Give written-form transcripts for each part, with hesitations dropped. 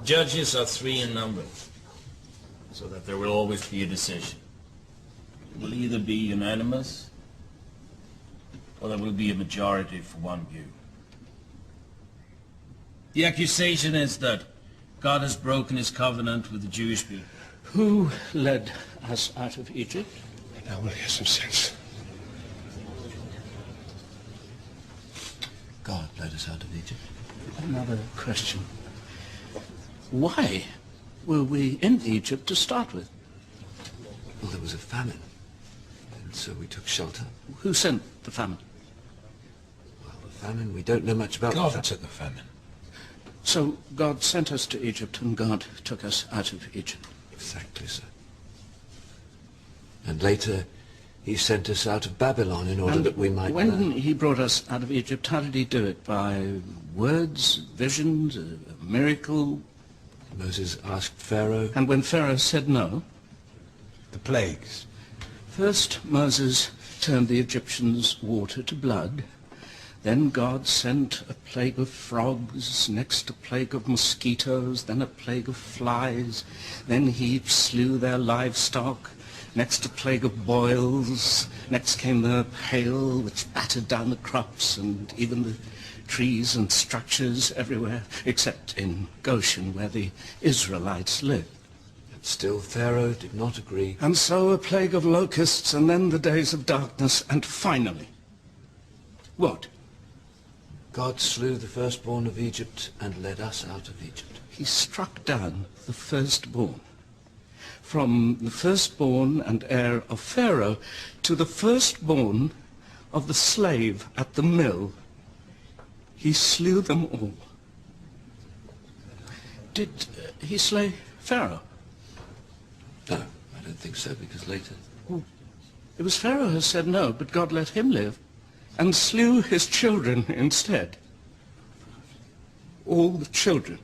judges are 3 in number, so that there will always be a decision. It will either be unanimous, or there will be a majority for one view. The accusation is that God has broken his covenant with the Jewish people. Who led us out of Egypt? Now we'll hear some sense. God led us out of Egypt. Another question. Why were we in Egypt to start with? Well, there was a famine, and so we took shelter. Who sent the famine? Well, the famine, we don't know much about. God sent the famine. So God sent us to Egypt, and God took us out of Egypt. Exactly so. And later, he sent us out of Babylon in order that we might when learn. he brought us out of Egypt, how did he do it? By words, visions, a miracle? Moses asked Pharaoh. And when Pharaoh said no? The plagues. First, Moses turned the Egyptians' water to blood. Then God sent a plague of frogs, next a plague of mosquitoes, then a plague of flies. Then he slew their livestock. Next a plague of boils. Next came the hail, which battered down the crops and even the trees and structures everywhere, except in Goshen, where the Israelites lived. And still Pharaoh did not agree. And so a plague of locusts, and then the days of darkness, and finally, what? God slew the firstborn of Egypt and led us out of Egypt. He struck down the firstborn. From the firstborn and heir of Pharaoh to the firstborn of the slave at the mill, he slew them all. Did he slay Pharaoh? No, I don't think so, because later... It was Pharaoh who said no, but God let him live and slew his children instead. All the children.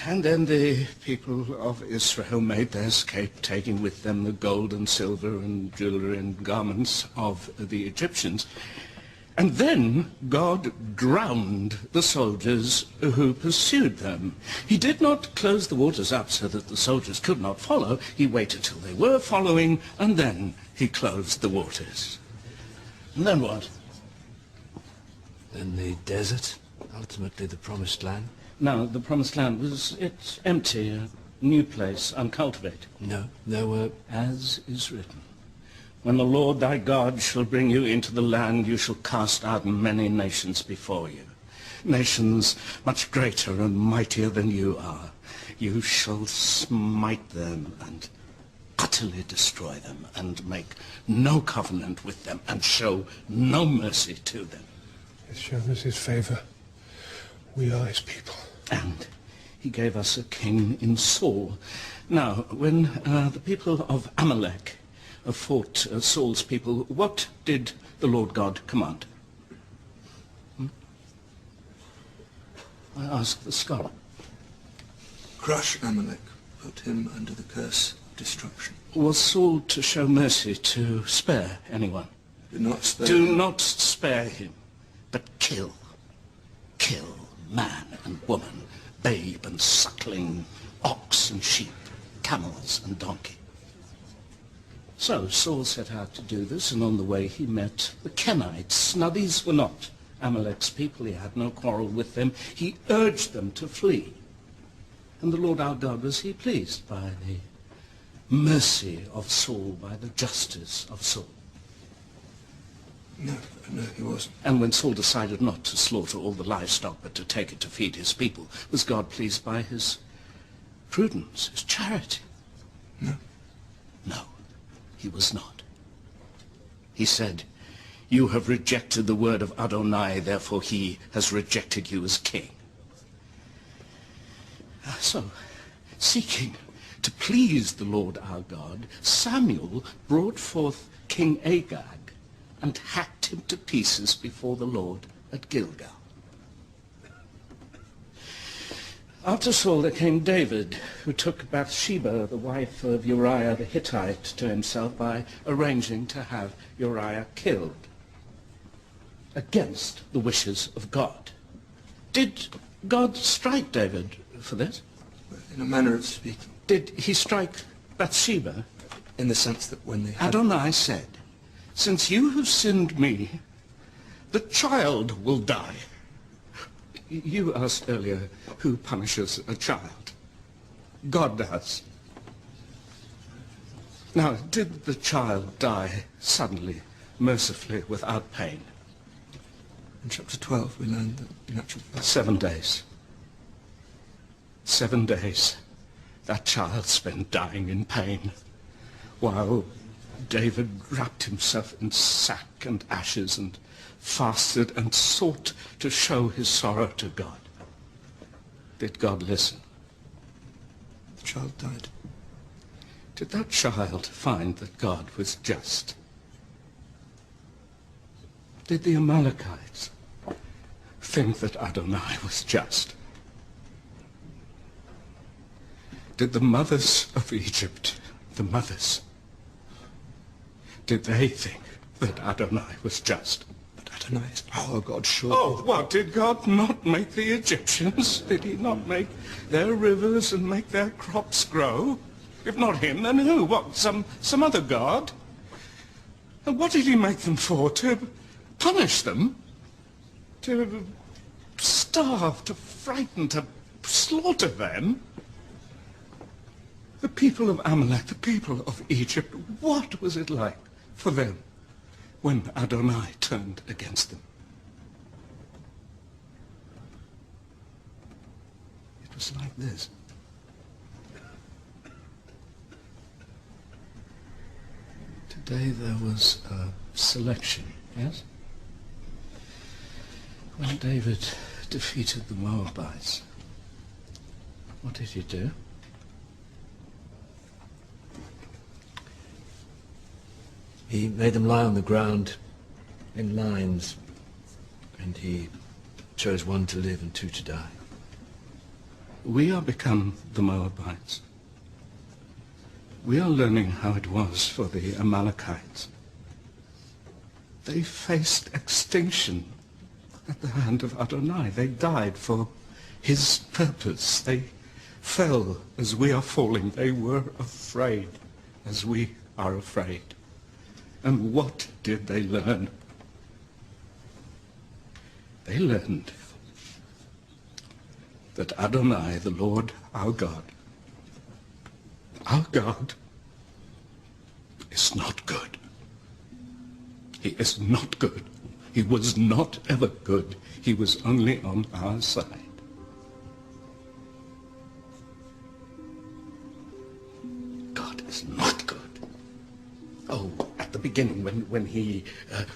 And then the people of Israel made their escape, taking with them the gold and silver and jewelry and garments of the Egyptians. And then God drowned the soldiers who pursued them. He did not close the waters up so that the soldiers could not follow. He waited till they were following, and then he closed the waters. And then what? Then the desert, ultimately the promised land. Now, the promised land it's empty, a new place, uncultivated. No, As is written, when the Lord thy God shall bring you into the land, you shall cast out many nations before you. Nations much greater and mightier than you are. You shall smite them and utterly destroy them and make no covenant with them and show no mercy to them. He has shown us his favor. We are his people. And he gave us a king in Saul. Now, when the people of Amalek fought Saul's people, what did the Lord God command? I ask the scholar. Crush Amalek, put him under the curse of destruction. Was Saul to show mercy, to spare anyone? Do not spare Do him. not spare him, but kill. Kill man and woman, babe and suckling, ox and sheep, camels and donkey. So Saul set out to do this, and on the way he met the Kenites. Now these were not Amalek's people. He had no quarrel with them. He urged them to flee. And the Lord our God, was he pleased by the mercy of Saul, by the justice of Saul? No, he wasn't. And when Saul decided not to slaughter all the livestock, but to take it to feed his people, was God pleased by his prudence, his charity? No. No, he was not. He said, you have rejected the word of Adonai, therefore he has rejected you as king. So, seeking to please the Lord our God, Samuel brought forth King Agag and hacked him to pieces before the Lord at Gilgal. After Saul there came David, who took Bathsheba, the wife of Uriah the Hittite, to himself by arranging to have Uriah killed against the wishes of God. Did God strike David for this? In a manner of speaking. Did he strike Bathsheba? In the sense that when they had... Adonai said, since you have sinned me, the child will die. You asked earlier who punishes a child. God does. Now, did the child die suddenly, mercifully, without pain? In chapter 12 we learned that in actual fact... 7 days. 7 days that child spent dying in pain, while David wrapped himself in sack and ashes and fasted and sought to show his sorrow to God. Did God listen? The child died. Did that child find that God was just? Did the Amalekites think that Adonai was just? Did the mothers of Egypt, the mothers, did they think that Adonai was just? But Adonai is our God, sure. Oh, what, did God not make the Egyptians? Did he not make their rivers and make their crops grow? If not him, then who? What, some other God? And what did he make them for? To punish them? To starve, to frighten, to slaughter them? The people of Amalek, the people of Egypt, what was it like for them when Adonai turned against them? It was like this. Today there was a selection, yes? When David defeated the Moabites, what did he do? He made them lie on the ground in lines, and he chose one to live and two to die. We are become the Moabites. We are learning how it was for the Amalekites. They faced extinction at the hand of Adonai. They died for his purpose. They fell as we are falling. They were afraid as we are afraid. And what did they learn? They learned that Adonai, the Lord, our God is not good. He is not good. He was not ever good. He was only on our side. God is not good. Oh, at the beginning when he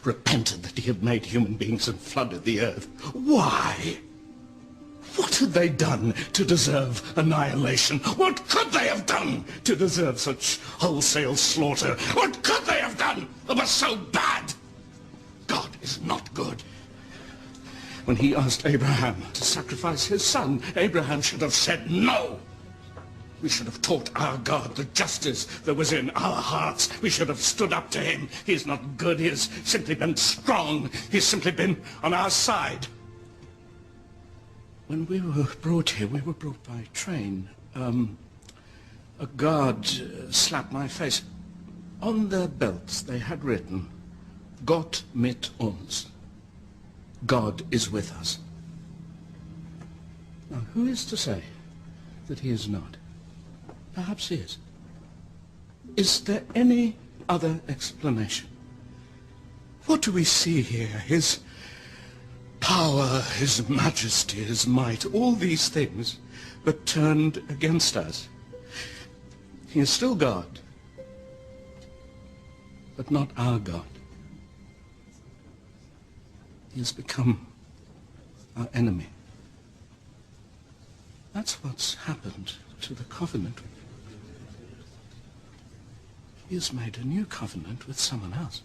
repented that he had made human beings and flooded the earth. Why? What had they done to deserve annihilation? What could they have done to deserve such wholesale slaughter? What could they have done that was so bad? God is not good. When he asked Abraham to sacrifice his son, Abraham should have said no. We should have taught our God the justice that was in our hearts. We should have stood up to him. He's not good. He has simply been strong. He's simply been on our side. When we were brought here, we were brought by train. A guard slapped my face. On their belts they had written, Gott mit uns. God is with us. Now, who is to say that he is not? Perhaps he is. Is there any other explanation? What do we see here? His power, his majesty, his might, all these things, but turned against us. He is still God, but not our God. He has become our enemy. That's what's happened to the covenant. He has made a new covenant with someone else.